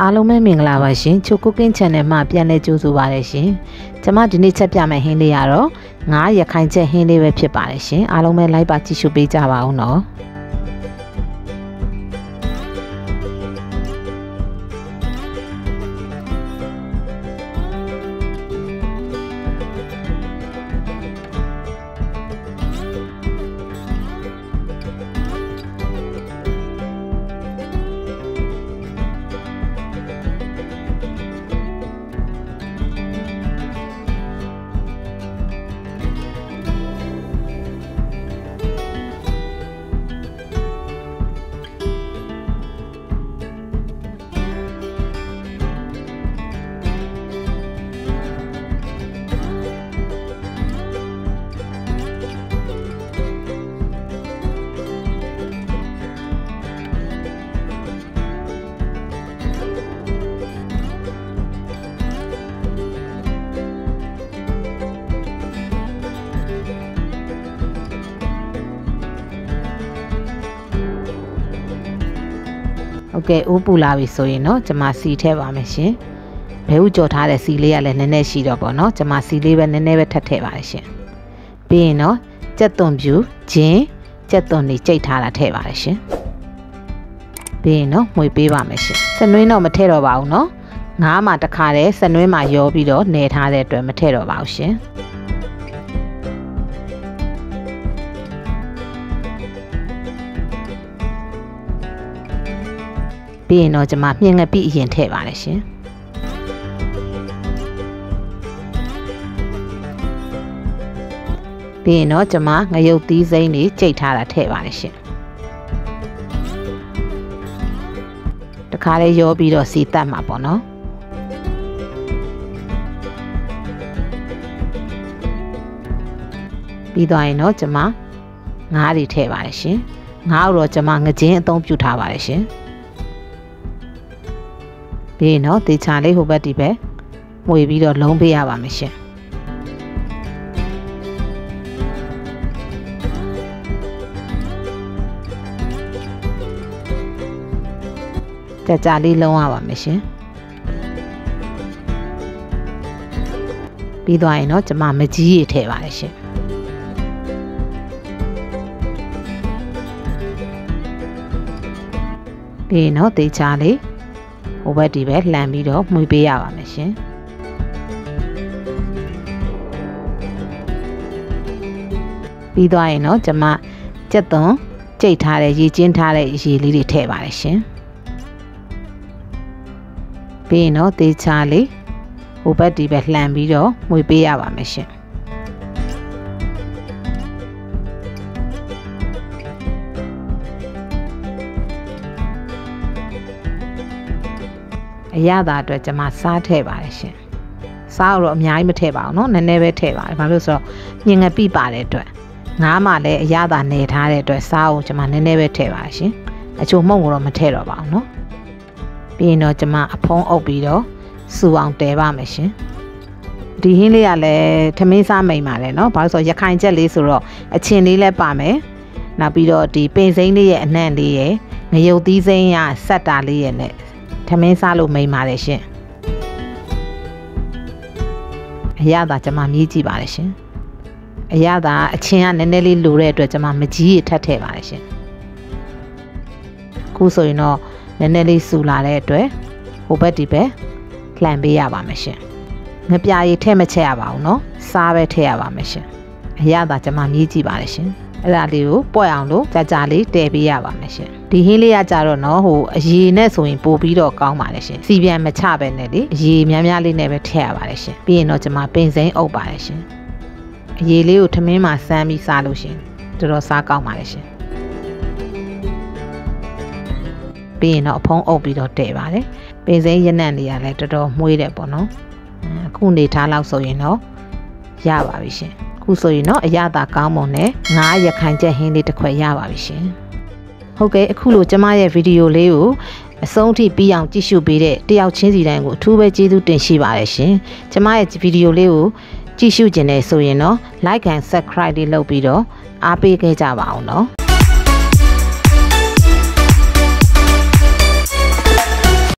အားလုံးပဲမင်္ဂလာပါရှင်ချိုကုကင်း channel မှာပြန်လည်ကြိုဆိုပါရရှင်ကျွန်မဒီနေ့ချက်ပြမယ့်ဟင်းလေးကတော့ငါးရခိုင်ချက်ဟင်းလေးပဲဖြစ်ပါတယ်ရှင်အားလုံးပဲ like ပါကြည့်ရှုပေးကြပါဦးနော်โอเคဥပူလာပြီဆိုရင်เนาะကျွန်မစီထည့်ပါမယ်ရှင်ဘဲဥကြော်ထားတဲ့စီလေးကလည်းနည်းနည်းရှိတော့ပေါ့เนาะကျွန်မစီလေးပဲနည်းနည်းပဲထပ်ထည့်ပါတယ်ရှင်ပြီးရင်เนาะကြက်သွန်ဖြူဂျင်းကြက်သွန်လေးကြိတ်ထားတာထည့်ပါတယ်ရှင်ပြီးရင်เนาะမှွေပေးပါမယ်ရှင်စနွင်းတော့မထည့်တော့ပါဘူးเนาะငါးမှာတစ်ခါတည်းစနွင်းမှာရောပြီးတော့နေထားတဲ့အတွက်မထည့်တော့ပါဘူးရှင်ပြီးရင်တော့ကျွန်မမြင်ငပိအရင်ထည့်ပါတယ်ရှင်ပြီးရင်တော့ကျွန်မငရုတ်သီးစိမ်းလေးကြိတ်ထားတာထည့်ပါတယ်ရှင်တခါလေးရောပြီးတော့စီတက်မှာပေါ့နော်ပြီးသွားရင်တော့ကျွန်မငါးတွေထည့်ပါတယ်ရှင်ငါးတော့ကျွန်မငကြင်းအသုံးပြုထားပါတယ်ရှင်ပြီးရင်တော့တေချာလေးဟိုဘက်ဒီဘက်မှွေပြီးတော့လုံးပေးရပါမယ်ရှင်ကြာလေးလုံးရပါမယ်ရှင်ပြီးသွားရင်တော့ကျွန်မမကြီးရထည့်ပါတယ်ရှင်ပြီးရင်တော့တေချာလေးဟိုဘက်ဒီဘက်လှန်ပြီးတော့မှွေပေးရပါမယ်ရှင်ပြီးသွားရင်တော့ကျွန်မကြက်သွန်ကြိတ်ထားတဲ့ရေကျင်းထားတဲ့ရေလေးတွေထည့်ပါတယ်ရှင်ပြီးရင်တော့တေချာလေးဟိုဘက်ဒီဘက်လှန်ပြီးတော့မှွေပေးရပါမယ်ရှင်အရသာအတွက်ကျွန်မစားထည့်ပါတယ်ရှင်စားတော့အများကြီးမထည့်ပါဘူးเนาะနည်းနည်းပဲထည့်ပါတယ်ဘာလို့ဆိုတော့ညင်ငပိပါတဲ့အတွက်ငါးမှလည်းအရသာနေထားတဲ့အတွက်စားကိုကျွန်မနည်းနည်းပဲထည့်ပါတယ်ရှင်အချို့မှုန့်ကိုတော့မထည့်တော့ပါဘူးเนาะပြီးရင်တော့ကျွန်မအဖုံးအုပ်ပြီးတော့စူအောင်တဲပါမယ်ရှင်ဒီဟင်းလေးကလည်းထမင်းစားမိန်ပါတယ်เนาะဘာလို့ဆိုရခိုင်ချက်လေးဆိုတော့အချင်းလေးလည်းပါမယ်နောက်ပြီးတော့ဒီပင်စိမ်းလေးရဲ့အနှံ့လေးရဲ့ငရုတ်သီးစိမ်းရဆက်တာလေးရဲ့နဲ့ထမင်းစားလို့မိန်ပါတယ်ရှင်အရသာကျွန်မမြည်ကြည့်ပါတယ်ရှင်အရသာအချင်းကနည်းနည်းလေးလိုတဲ့အတွက်ကျွန်မမကြီးရထပ်ထည့်ပါတယ်ရှင်အခုဆိုရင်တော့နည်းနည်းလေးစူလာတဲ့အတွက်ဟိုဘက်ဒီဘက်လှန်ပေးရပါမယ်ရှင်ငပြာရည်ထည့်မချက်ရပါဘူးเนาะစားပဲထည့်ရပါမယ်ရှင်အရသာကျွန်မမြည်ကြည့်ပါတယ်ရှင်အဲ့ဒါလေးကိုပွက်အောင်လို့ကြာလေးတည်ပေးရပါမယ်ရှင်ဒီဟင်းလေးကကြတော့နော်ဟိုအရေနဲ့ဆိုရင်ပို့ပြီးတော့ကောင်းပါတယ်ရှင်စီပြန်မချပဲနဲ့လေအရေများများလေးနဲ့ပဲထည့်ရပါတယ်ရှင်ပြီးရင်တော့ကျွန်မပင်စိမ်းအုပ်ပါတယ်ရှင်အရေလေးကိုထမင်းမှာစမ်းပြီးစားလို့ရှင်တော်တော်စားကောင်းပါတယ်ရှင်ပြီးရင်တော့အဖုံးအုပ်ပြီးတော့တည်ပါတယ်ပင်စိမ်းရနံ့လေးကလည်းတော်တော်မှုေးတယ်ပေါ့နော်အခုနေထားလောက်ဆိုရင်တော့ရပါပြီရှင်ခုဆိုရင်တော့အရသာကောင်းမွန်နဲ့ငါးရခိုင်ချက်ဟင်းလေးတစ်ခွက်ရပါပြီရှင်ဟုတ်ကဲ့အခုလိုကျမရဲ့ဗီဒီယိုလေးကိုအဆုံးထိပြီးအောင်ကြည့်ရှုပေးတဲ့တယောက်ချင်းစီတိုင်းကိုအထူးပဲကျေးဇူးတင်ရှိပါတယ်ရှင်ကျမရဲ့ဗီဒီယိုလေးကိုကြည့်ရှုခြင်းနဲ့ဆိုရင်တော့ like and subscribe လေးလုပ်ပြီးတော့အားပေးခဲ့ကြပါအောင်နော်